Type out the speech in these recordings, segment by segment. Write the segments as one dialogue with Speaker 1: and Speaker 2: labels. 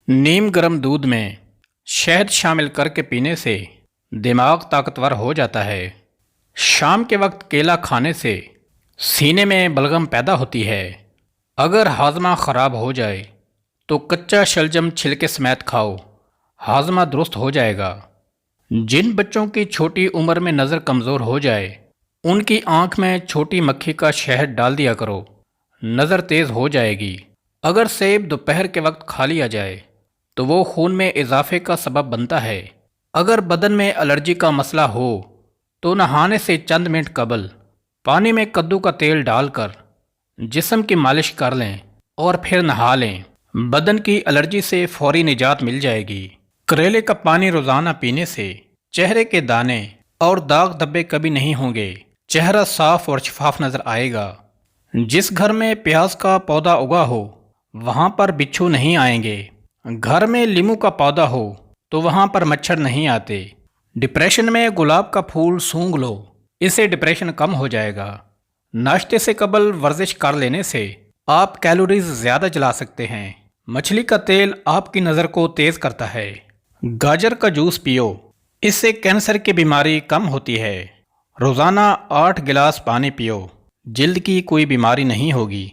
Speaker 1: नीम गर्म दूध में शहद शामिल करके पीने से दिमाग ताकतवर हो जाता है। शाम के वक्त केला खाने से सीने में बलगम पैदा होती है। अगर हाजमा ख़राब हो जाए तो कच्चा शलजम छिलके समेत खाओ, हाजमा दुरुस्त हो जाएगा। जिन बच्चों की छोटी उम्र में नज़र कमज़ोर हो जाए उनकी आंख में छोटी मक्खी का शहद डाल दिया करो, नज़र तेज़ हो जाएगी। अगर सेब दोपहर के वक्त खा लिया जाए तो वो खून में इजाफे का सबब बनता है। अगर बदन में एलर्जी का मसला हो तो नहाने से चंद मिनट कबल पानी में कद्दू का तेल डालकर जिस्म की मालिश कर लें और फिर नहा लें। बदन की एलर्जी से फौरी निजात मिल जाएगी। करेले का पानी रोज़ाना पीने से चेहरे के दाने और दाग धब्बे कभी नहीं होंगे। चेहरा साफ और शफाफ नजर आएगा। जिस घर में प्याज का पौधा उगा हो वहाँ पर बिच्छू नहीं आएंगे। घर में लीमू का पौधा हो तो वहाँ पर मच्छर नहीं आते। डिप्रेशन में गुलाब का फूल सूंघ लो, इससे डिप्रेशन कम हो जाएगा। नाश्ते से कबल वर्जिश कर लेने से आप कैलोरीज ज़्यादा जला सकते हैं। मछली का तेल आपकी नज़र को तेज़ करता है। गाजर का जूस पियो, इससे कैंसर की बीमारी कम होती है। रोज़ाना 8 गिलास पानी पियो, जिल्द की कोई बीमारी नहीं होगी।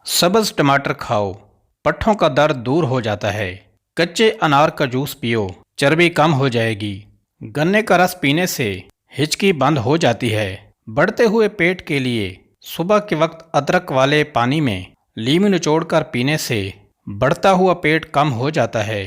Speaker 1: सब्ज़ टमाटर खाओ, पट्ठों का दर्द दूर हो जाता है। कच्चे अनार का जूस पियो, चर्बी कम हो जाएगी। गन्ने का रस पीने से हिचकी बंद हो जाती है। बढ़ते हुए पेट के लिए सुबह के वक्त अदरक वाले पानी में लीमू निचोड़ कर पीने से बढ़ता हुआ पेट कम हो जाता है।